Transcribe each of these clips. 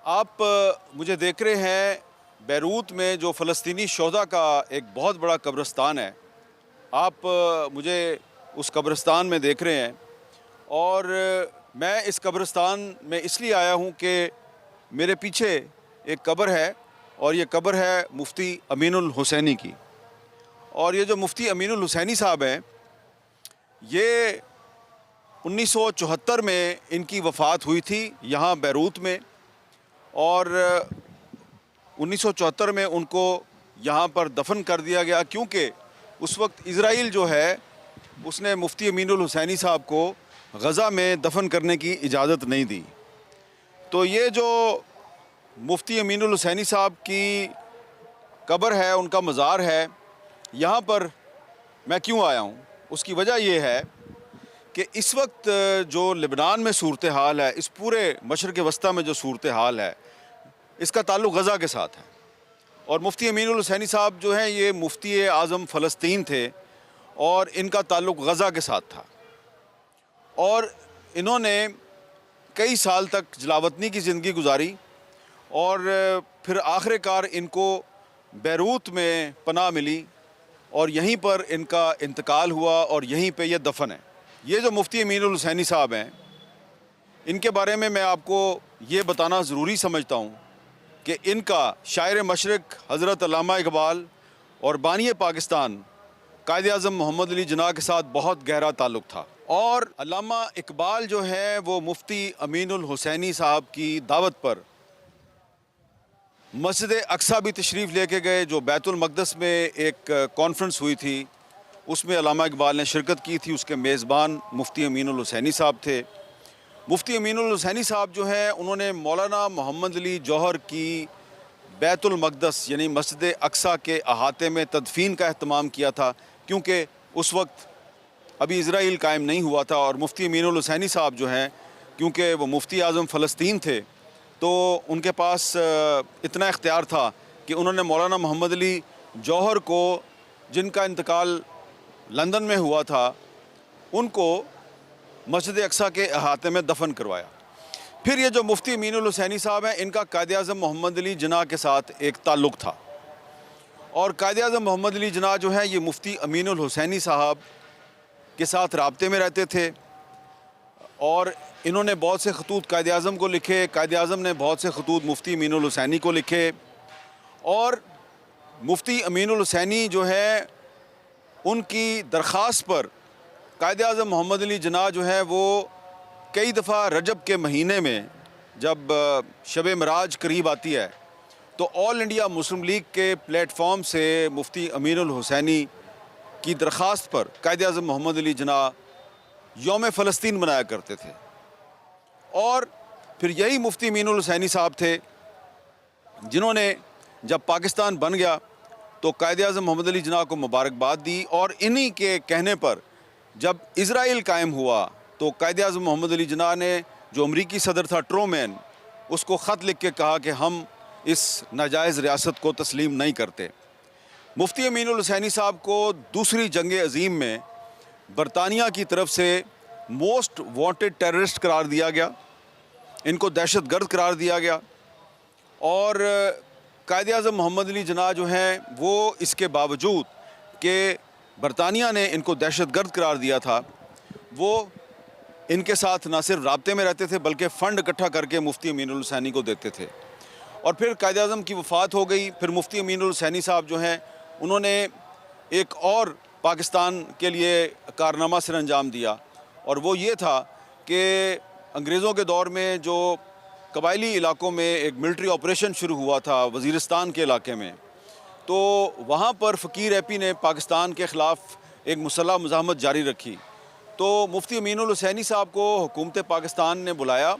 آپ مجھے دیکھ رہے ہیں بیروت میں جو فلسطینی شہداء کا ایک بہت بڑا قبرستان ہے۔ آپ مجھے اس قبرستان میں دیکھ رہے ہیں اور میں اس قبرستان میں اس لیے آیا ہوں کہ میرے پیچھے ایک قبر ہے اور یہ قبر ہے مفتی امین الحسینی کی۔ اور یہ جو مفتی امین الحسینی صاحب ہیں، یہ 1974 میں ان کی وفات ہوئی تھی یہاں بیروت میں، اور 1974 میں ان کو یہاں پر دفن کر دیا گیا، کیونکہ اس وقت اسرائیل جو ہے اس نے مفتی امین الحسینی صاحب کو غزہ میں دفن کرنے کی اجازت نہیں دی۔ تو یہ جو مفتی امین الحسینی صاحب کی قبر ہے، ان کا مزار ہے، یہاں پر میں کیوں آیا ہوں؟ اس کی وجہ یہ ہے کہ اس وقت جو لبنان میں صورتحال ہے، اس پورے مشرق وسطیٰ میں جو صورتحال ہے، اس کا تعلق غزہ کے ساتھ ہے۔ اور مفتی امین الحسینی صاحب جو ہیں یہ مفتی اعظم فلسطین تھے اور ان کا تعلق غزہ کے ساتھ تھا، اور انہوں نے کئی سال تک جلاوطنی کی زندگی گزاری، اور پھر آخر کار ان کو بیروت میں پناہ ملی اور یہیں پر ان کا انتقال ہوا اور یہیں پہ یہ دفن ہے۔ یہ جو مفتی امین الحسینی صاحب ہیں، ان کے بارے میں آپ کو یہ بتانا ضروری سمجھتا ہوں کہ ان کا شاعر مشرق حضرت علامہ اقبال اور بانی پاکستان قائد اعظم محمد علی جناح کے ساتھ بہت گہرا تعلق تھا۔ اور علامہ اقبال جو ہے وہ مفتی امین الحسینی صاحب کی دعوت پر مسجد اقصیٰ بھی تشریف لے کے گئے، جو بیت المقدس میں ایک کانفرنس ہوئی تھی، اس میں علامہ اقبال نے شرکت کی تھی۔ اس کے میزبان مفتی امین الحسینی صاحب تھے۔ مفتی امین الحسینی صاحب جو ہیں انہوں نے مولانا محمد علی جوہر کی بیت المقدس یعنی مسجد اقصیٰ کے احاطے میں تدفین کا اہتمام کیا تھا، کیونکہ اس وقت ابھی اسرائیل قائم نہیں ہوا تھا، اور مفتی امین الحسینی صاحب جو ہیں کیونکہ وہ مفتی اعظم فلسطین تھے تو ان کے پاس اتنا اختیار تھا کہ انہوں نے مولانا محمد علی جوہر کو، جن کا انتقال لندن میں ہوا تھا، ان کو مسجد اقصیٰ کے احاطے میں دفن کروایا۔ پھر یہ جو مفتی امین الحسینی صاحب ہیں، ان کا قائد اعظم محمد علی جناح کے ساتھ ایک تعلق تھا، اور قائد اعظم محمد علی جناح جو ہیں یہ مفتی امین الحسینی صاحب کے ساتھ رابطے میں رہتے تھے، اور انہوں نے بہت سے خطوط قائد اعظم کو لکھے، قائد اعظم نے بہت سے خطوط مفتی امین الحسینی کو لکھے، اور مفتی امین الحسینی جو ہے ان کی درخواست پر قائد اعظم محمد علی جناح جو ہے وہ کئی دفعہ رجب کے مہینے میں جب شب معراج قریب آتی ہے تو آل انڈیا مسلم لیگ کے پلیٹ فارم سے مفتی امین الحسینی کی درخواست پر قائد اعظم محمد علی جناح یوم فلسطین منایا کرتے تھے۔ اور پھر یہی مفتی امین الحسینی صاحب تھے جنہوں نے جب پاکستان بن گیا تو قائد اعظم محمد علی جناح کو مبارکباد دی، اور انہی کے کہنے پر جب اسرائیل قائم ہوا تو قائد اعظم محمد علی جناح نے، جو امریکی صدر تھا ٹرومین، اس کو خط لکھ کے کہا کہ ہم اس ناجائز ریاست کو تسلیم نہیں کرتے۔ مفتی امین الحسینی صاحب کو دوسری جنگ عظیم میں برطانیہ کی طرف سے موسٹ وانٹڈ ٹیررسٹ قرار دیا گیا، ان کو دہشت گرد قرار دیا گیا، اور قائد اعظم محمد علی جناح جو ہیں وہ اس کے باوجود کہ برطانیہ نے ان کو دہشت گرد قرار دیا تھا، وہ ان کے ساتھ نہ صرف رابطے میں رہتے تھے بلکہ فنڈ اکٹھا کر کے مفتی امین الحسینی کو دیتے تھے۔ اور پھر قائد اعظم کی وفات ہو گئی، پھر مفتی امین الحسینی صاحب جو ہیں انہوں نے ایک اور پاکستان کے لیے کارنامہ سر انجام دیا، اور وہ یہ تھا کہ انگریزوں کے دور میں جو قبائلی علاقوں میں ایک ملٹری آپریشن شروع ہوا تھا وزیرستان کے علاقے میں، تو وہاں پر فقیر ایپی نے پاکستان کے خلاف ایک مسلح مزاحمت جاری رکھی، تو مفتی امین الحسینی صاحب کو حکومت پاکستان نے بلایا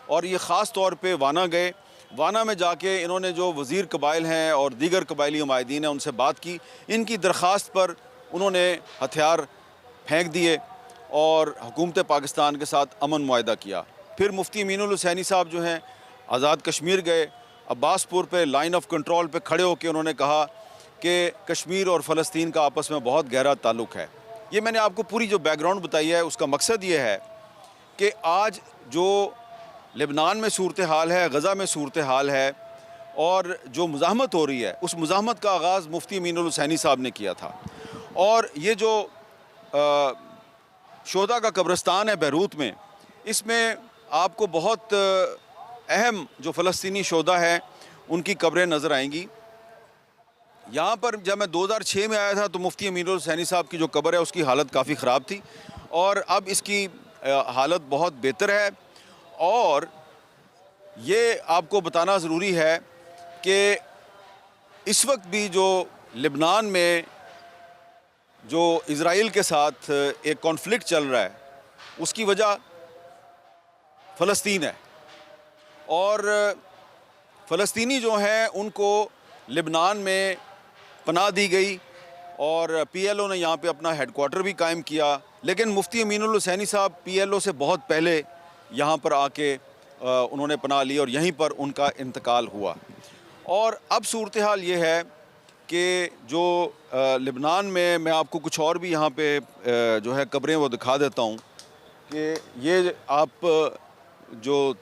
اور یہ خاص طور پہ وانا گئے۔ وانا میں جا کے انہوں نے جو وزیر قبائل ہیں اور دیگر قبائلی عمائدین ہیں ان سے بات کی، ان کی درخواست پر انہوں نے ہتھیار پھینک دیے اور حکومت پاکستان کے ساتھ امن معاہدہ کیا۔ پھر مفتی امین الحسینی صاحب جو ہیں آزاد کشمیر گئے، عباس پور پہ لائن آف کنٹرول پہ کھڑے ہو کے انہوں نے کہا کہ کشمیر اور فلسطین کا آپس میں بہت گہرا تعلق ہے۔ یہ میں نے آپ کو پوری جو بیک گراؤنڈ بتائی ہے اس کا مقصد یہ ہے کہ آج جو لبنان میں صورتحال ہے، غزہ میں صورتحال ہے، اور جو مزاحمت ہو رہی ہے اس مزاحمت کا آغاز مفتی امین الحسینی صاحب نے کیا تھا۔ اور یہ جو شہداء کا قبرستان ہے بیروت میں، اس میں آپ کو بہت اہم جو فلسطینی شہداء ہیں ان کی قبریں نظر آئیں گی۔ یہاں پر جب میں 2006 میں آیا تھا تو مفتی امین الحسینی صاحب کی جو قبر ہے اس کی حالت کافی خراب تھی، اور اب اس کی حالت بہت بہتر ہے۔ اور یہ آپ کو بتانا ضروری ہے کہ اس وقت بھی جو لبنان میں جو اسرائیل کے ساتھ ایک کانفلکٹ چل رہا ہے اس کی وجہ فلسطین ہے، اور فلسطینی جو ہیں ان کو لبنان میں پناہ دی گئی، اور پی ایل او نے یہاں پہ اپنا ہیڈ کوارٹر بھی قائم کیا، لیکن مفتی امین الحسینی صاحب پی ایل او سے بہت پہلے یہاں پر آ کے انہوں نے پناہ لی اور یہیں پر ان کا انتقال ہوا۔ اور اب صورتحال یہ ہے کہ جو لبنان میں آپ کو کچھ اور بھی یہاں پہ جو ہے قبریں وہ دکھا دیتا ہوں کہ یہ آپ جو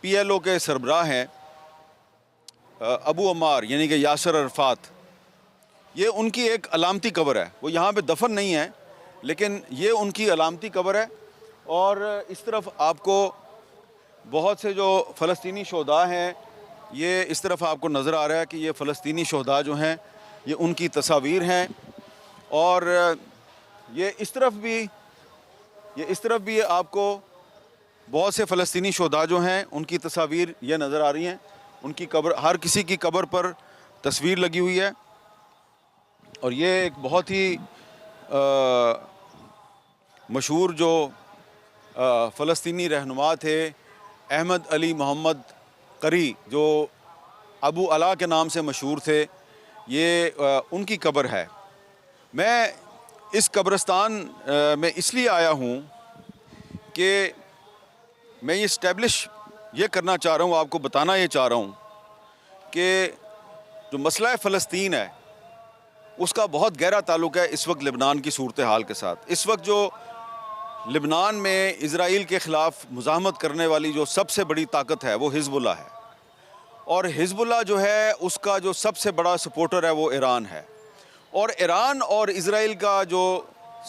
پی ایل او کے سربراہ ہیں ابو عمار یعنی کہ یاسر عرفات، یہ ان کی ایک علامتی قبر ہے، وہ یہاں پہ دفن نہیں ہے لیکن یہ ان کی علامتی قبر ہے۔ اور اس طرف آپ کو بہت سے جو فلسطینی شہداء ہیں، یہ اس طرف آپ کو نظر آ رہا ہے کہ یہ فلسطینی شہداء جو ہیں یہ ان کی تصاویر ہیں، اور یہ اس طرف بھی آپ کو بہت سے فلسطینی شہداء جو ہیں ان کی تصاویر یہ نظر آ رہی ہیں۔ ان کی قبر، ہر کسی کی قبر پر تصویر لگی ہوئی ہے، اور یہ ایک بہت ہی مشہور جو فلسطینی رہنما تھے احمد علی محمد قری، جو ابو علا کے نام سے مشہور تھے، یہ ان کی قبر ہے۔ میں اس قبرستان میں اس لیے آیا ہوں کہ میں یہ اسٹیبلش یہ کرنا چاہ رہا ہوں، آپ کو بتانا یہ چاہ رہا ہوں کہ جو مسئلہ فلسطین ہے اس کا بہت گہرا تعلق ہے اس وقت لبنان کی صورتحال کے ساتھ۔ اس وقت جو لبنان میں اسرائیل کے خلاف مزاحمت کرنے والی جو سب سے بڑی طاقت ہے وہ حزب اللہ ہے، اور حزب اللہ جو ہے اس کا جو سب سے بڑا سپورٹر ہے وہ ایران ہے، اور ایران اور اسرائیل کا جو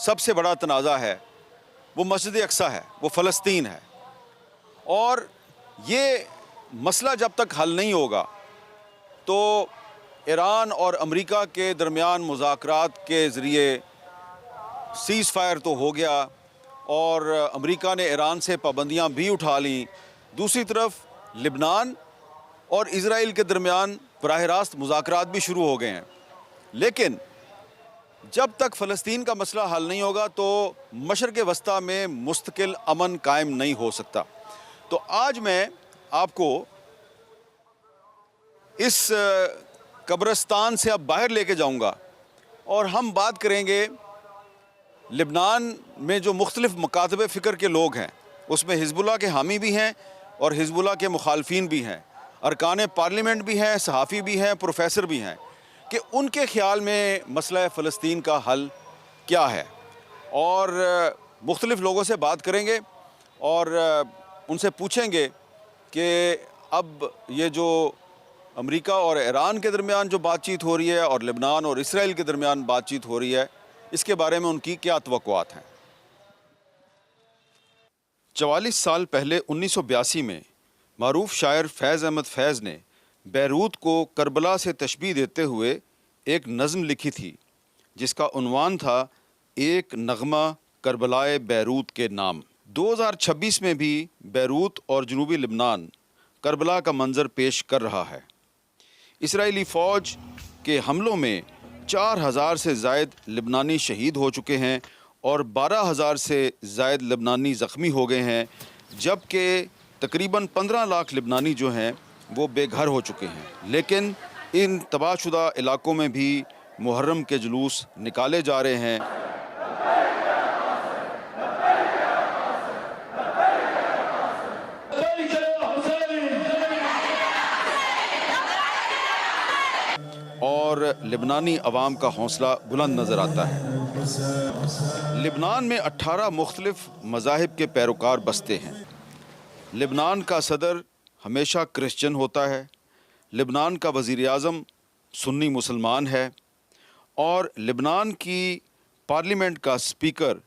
سب سے بڑا تنازع ہے وہ مسجد اقصیٰ ہے، وہ فلسطین ہے۔ اور یہ مسئلہ جب تک حل نہیں ہوگا تو ایران اور امریکہ کے درمیان مذاکرات کے ذریعے سیز فائر تو ہو گیا، اور امریکہ نے ایران سے پابندیاں بھی اٹھا لیں، دوسری طرف لبنان اور اسرائیل کے درمیان براہ راست مذاکرات بھی شروع ہو گئے ہیں، لیکن جب تک فلسطین کا مسئلہ حل نہیں ہوگا تو مشرق وسطیٰ میں مستقل امن قائم نہیں ہو سکتا۔ تو آج میں آپ کو اس قبرستان سے اب باہر لے کے جاؤں گا، اور ہم بات کریں گے لبنان میں جو مختلف مکاتب فکر کے لوگ ہیں، اس میں حزب اللہ کے حامی بھی ہیں اور حزب اللہ کے مخالفین بھی ہیں، ارکان پارلیمنٹ بھی ہیں، صحافی بھی ہیں، پروفیسر بھی ہیں، کہ ان کے خیال میں مسئلہ فلسطین کا حل کیا ہے۔ اور مختلف لوگوں سے بات کریں گے اور ان سے پوچھیں گے کہ اب یہ جو امریکہ اور ایران کے درمیان جو بات چیت ہو رہی ہے اور لبنان اور اسرائیل کے درمیان بات چیت ہو رہی ہے، اس کے بارے میں ان کی کیا توقعات ہیں۔ 44 سال پہلے 1982 میں معروف شاعر فیض احمد فیض نے بیروت کو کربلا سے تشبیہ دیتے ہوئے ایک نظم لکھی تھی جس کا عنوان تھا ایک نغمہ کربلائے بیروت کے نام۔ 2026 میں بھی بیروت اور جنوبی لبنان کربلا کا منظر پیش کر رہا ہے۔ اسرائیلی فوج کے حملوں میں 4000 سے زائد لبنانی شہید ہو چکے ہیں اور 12000 سے زائد لبنانی زخمی ہو گئے ہیں، جبکہ تقریباً 15 لاکھ لبنانی جو ہیں وہ بے گھر ہو چکے ہیں۔ لیکن ان تباہ شدہ علاقوں میں بھی محرم کے جلوس نکالے جا رہے ہیں۔ اور لبنانی عوام کا حوصلہ بلند نظر آتا ہے۔ لبنان میں 18 مختلف مذاہب کے پیروکار بستے ہیں۔ لبنان کا صدر ہمیشہ کرسچن ہوتا ہے، لبنان کا وزیر اعظم سنی مسلمان ہے، اور لبنان کی پارلیمنٹ کا سپیکر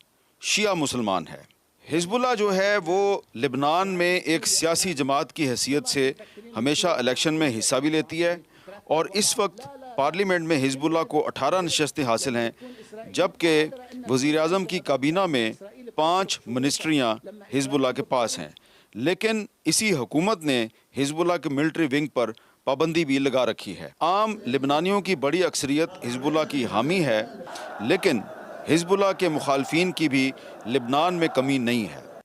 شیعہ مسلمان ہے۔ حزب اللہ جو ہے وہ لبنان میں ایک سیاسی جماعت کی حیثیت سے ہمیشہ الیکشن میں حصہ بھی لیتی ہے، اور اس وقت پارلیمنٹ میں حزب اللہ کو 18 نشستیں حاصل ہیں، جبکہ وزیر اعظم کی کابینہ میں 5 منسٹریاں حزب اللہ کے پاس ہیں۔ لیکن اسی حکومت نے حزب اللہ کے ملٹری ونگ پر پابندی بھی لگا رکھی ہے۔ عام لبنانیوں کی بڑی اکثریت حزب اللہ کی حامی ہے، لیکن حزب اللہ کے مخالفین کی بھی لبنان میں کمی نہیں ہے۔